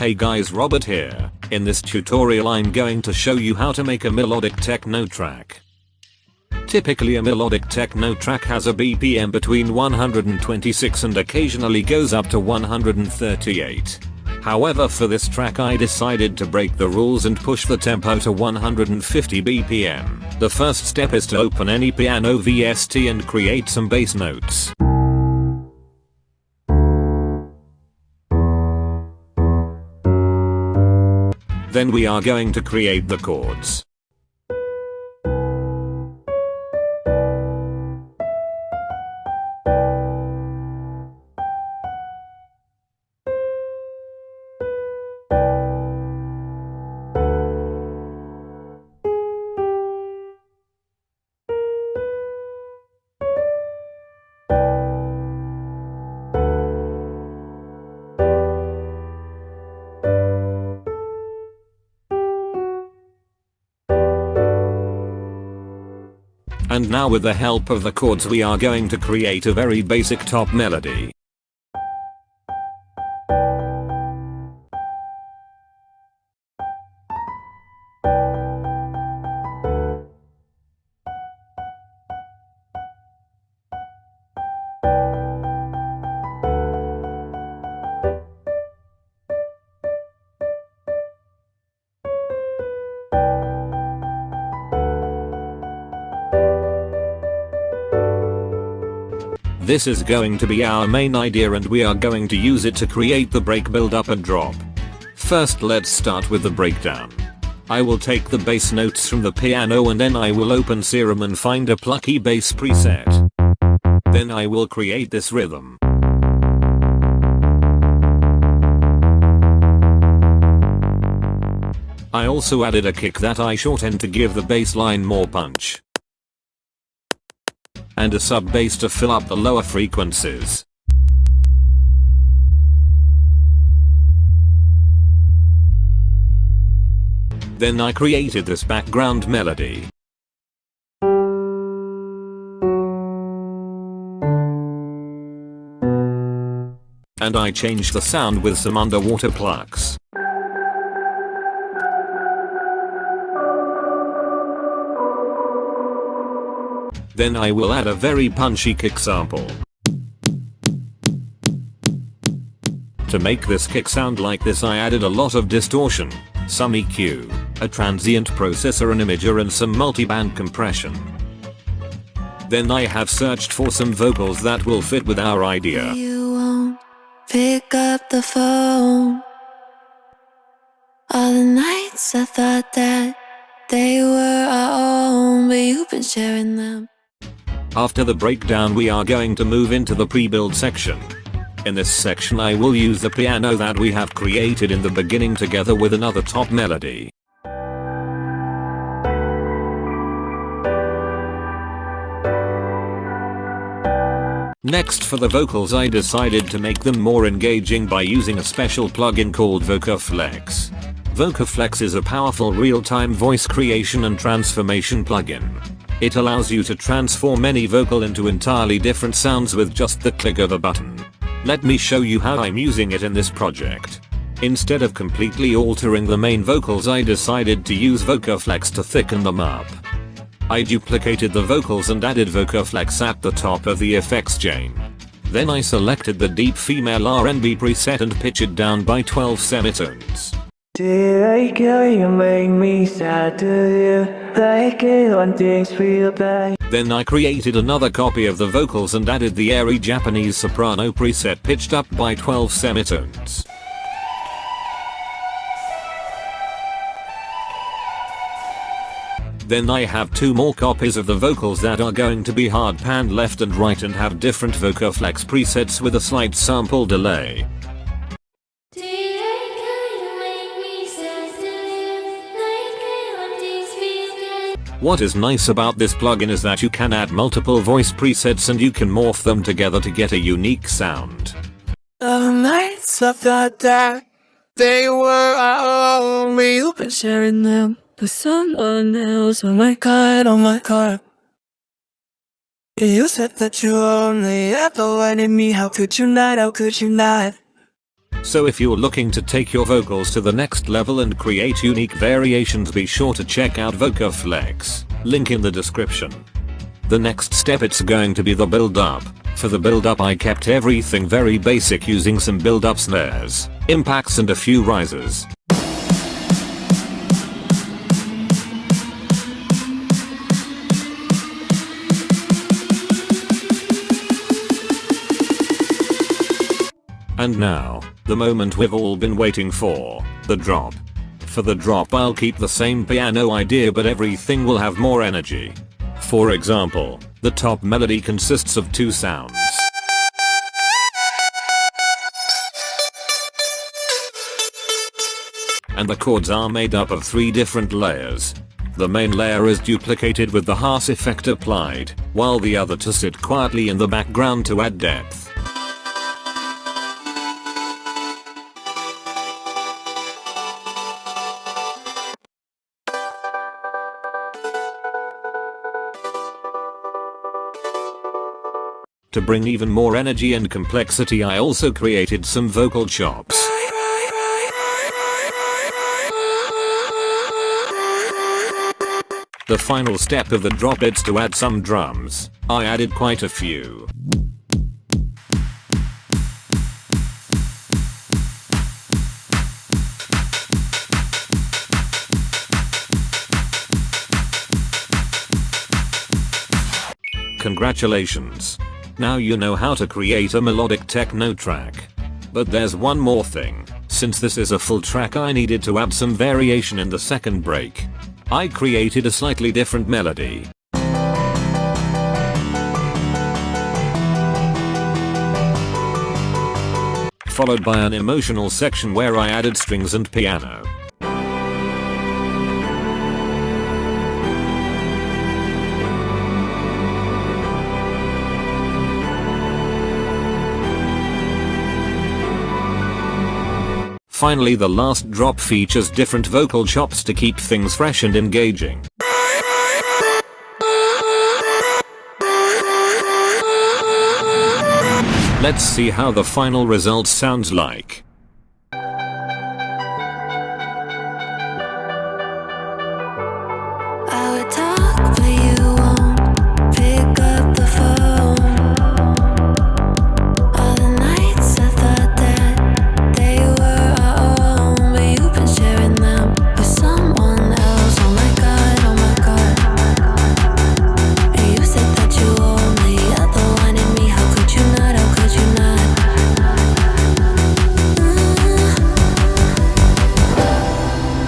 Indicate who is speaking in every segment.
Speaker 1: Hey guys, Robert here. In this tutorial I'm going to show you how to make a melodic techno track. Typically a melodic techno track has a BPM between 126 and occasionally goes up to 138. However, for this track I decided to break the rules and push the tempo to 150 BPM. The first step is to open any piano VST and create some bass notes. Then we are going to create the chords. And now with the help of the chords we are going to create a very basic top melody. This is going to be our main idea and we are going to use it to create the break, build up and drop. First let's start with the breakdown. I will take the bass notes from the piano and then I will open Serum and find a plucky bass preset. Then I will create this rhythm. I also added a kick that I shortened to give the bass line more punch. And a sub bass to fill up the lower frequencies. Then I created this background melody. And I changed the sound with some underwater plucks. Then I will add a very punchy kick sample. To make this kick sound like this I added a lot of distortion, some EQ, a transient processor, an imager and some multiband compression. Then I have searched for some vocals that will fit with our idea.
Speaker 2: You won't pick up the phone. All the nights I thought that they were our own, but you've been sharing them.
Speaker 1: After the breakdown we are going to move into the pre-build section. In this section I will use the piano that we have created in the beginning together with another top melody. Next, for the vocals I decided to make them more engaging by using a special plugin called Vocoflex. Vocoflex is a powerful real-time voice creation and transformation plugin. It allows you to transform any vocal into entirely different sounds with just the click of a button. Let me show you how I'm using it in this project. Instead of completely altering the main vocals I decided to use Vocoflex to thicken them up. I duplicated the vocals and added Vocoflex at the top of the effects chain. Then I selected the deep female R&B preset and pitched it down by 12 semitones.
Speaker 3: Did I kill you, make me sad to you? Like it when things feel bad.
Speaker 1: Then I created another copy of the vocals and added the airy Japanese soprano preset pitched up by 12 semitones. Then I have two more copies of the vocals that are going to be hard panned left and right and have different Vocoflex presets with a slight sample delay. What is nice about this plugin is that you can add multiple voice presets and you can morph them together to get a unique sound.
Speaker 3: The nights I thought that they were our own, we've been sharing them with someone else. Oh my god, oh my god. You said that you only ever wanted me, how could you not, how could you not?
Speaker 1: So if you're looking to take your vocals to the next level and create unique variations, be sure to check out Vocoflex, link in the description. The next step, it's going to be the build up. For the build up I kept everything very basic, using some build up snares, impacts and a few risers. And now, the moment we've all been waiting for, the drop. For the drop I'll keep the same piano idea, but everything will have more energy. For example, the top melody consists of 2 sounds. And the chords are made up of 3 different layers. The main layer is duplicated with the harsh effect applied, while the other 2 sit quietly in the background to add depth. To bring even more energy and complexity, I also created some vocal chops. The final step of the drop is to add some drums. I added quite a few. Congratulations! Now you know how to create a melodic techno track. But there's one more thing. Since this is a full track, I needed to add some variation in the second break. I created a slightly different melody. Followed by an emotional section where I added strings and piano. Finally, the last drop features different vocal chops to keep things fresh and engaging. Let's see how the final result sounds like.
Speaker 2: I would talk, but you won't pick up the phone. All the nights I thought that they were our own, but you've been sharing them with someone else. Oh my god, oh my god. And you said that you only other wanted me. How could you not, how could you not?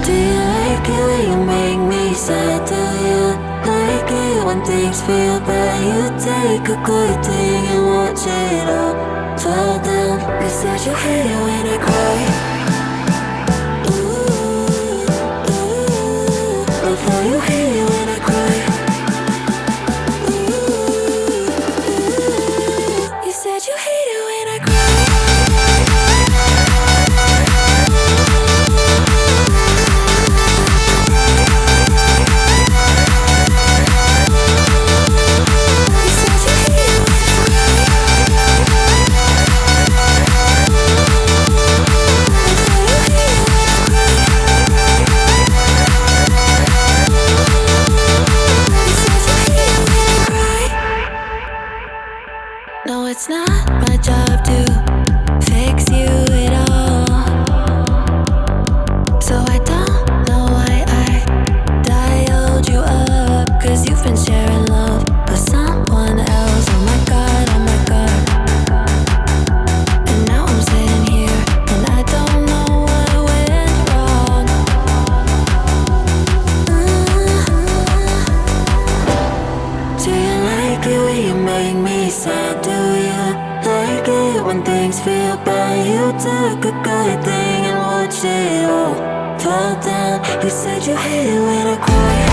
Speaker 2: Do you like it when you make me sad? Do you like it when things feel bad? You take a good thing and watch it all fall down. You said you hate it when I cry. Ooh, ooh. Love how you hate it when I cry. Ooh, ooh. You said you hate it when I cry. No, it's not my job to fix you at all. So I don't know why I dialed you up, 'cause you've been sharing love with someone else. Oh my god, oh my god. And now I'm sitting here and I don't know what went wrong. Do you like it when you make me sad? Do you like it when things feel bad? You took a good thing and watched it all fall down. You said you hate it when I cry.